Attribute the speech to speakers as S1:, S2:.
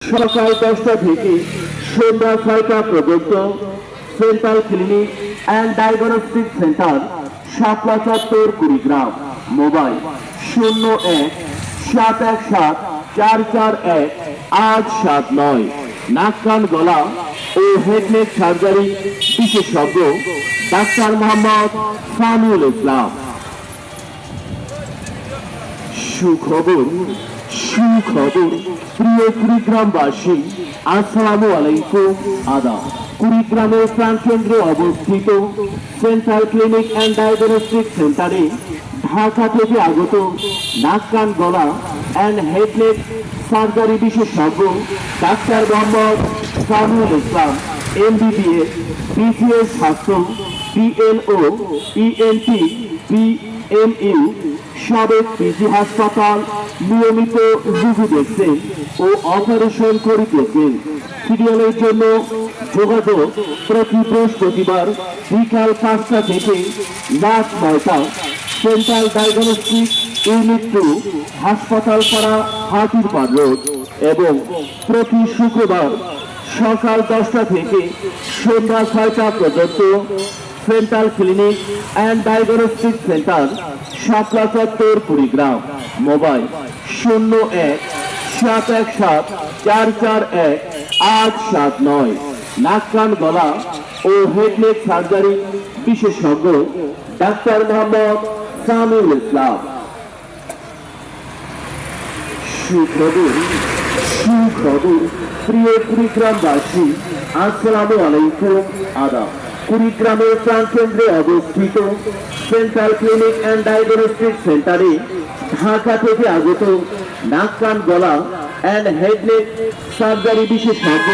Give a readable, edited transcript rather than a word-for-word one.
S1: সকাল 10টা থেকে সন্ধ্যা 6টা পর্যন্ত central clinic and diagnostic centre, Shapla Chattar, Kurigram. Mobile 01-717-441-879। নাক কান গলা ও হেডনেক সার্জারি বিশেষজ্ঞ ডাক্তার মোহাম্মদ সামিউল ইসলাম। সুখবর, সুখবর প্রিয় কুড়িগ্রামবাসী, আসসালামু আলাইকুম, আদাব। কুড়িগ্রামের প্রাণকেন্দ্রে অবস্থিত সেন্ট্রাল ক্লিনিক অ্যান্ড ডায়াগনস্টিক সেন্টারে ঢাকা থেকে আগত নাক কান গলা অ্যান্ড হেডনেক সার্জারি বিশেষজ্ঞ ডাক্তার মোহাম্মদ সামিউল ইসলাম, MBBS, BCS স্বাস্থ্য, PLO, ENT, PMU, সাবেক পিজি হাসপাতাল নিয়মিত রোগী দেখছেন ও অপারেশন করিতেছেন। সিরিয়ালের জন্য যোগাযোগ প্রতি বৃহস্পতিবার বিকাল 5টা থেকে রাত 9টা, সেন্ট্রাল ডায়াগনস্টিক ইউনিট 2, হাসপাতাল পাড়া, হাতিরপাড় রোড, এবং প্রতি শুক্রবার সকাল 10টা থেকে সন্ধ্যা 6টা পর্যন্ত central clinic and diagnostic centre, Shapla Chattar, Kurigram. Mobile 01-717-441-879। নাক কান গলা ও হেডনেক সার্জারি বিশেষজ্ঞ ডাক্তার মোহাম্মদ সামিউল ইসলাম। সুখবর, সুখবর প্রিয় কুড়িগ্রামবাসী, আসসালামু আলাইকুম, আদাব। কুড়িগ্রামের প্রাণকেন্দ্রে অবস্থিত সেন্ট্রাল ক্লিনিক অ্যান্ড ডায়াগনস্টিক সেন্টারে ঢাকা থেকে আগত নাক কান গলা অ্যান্ড হেডনেক সার্জারি বিশেষজ্ঞ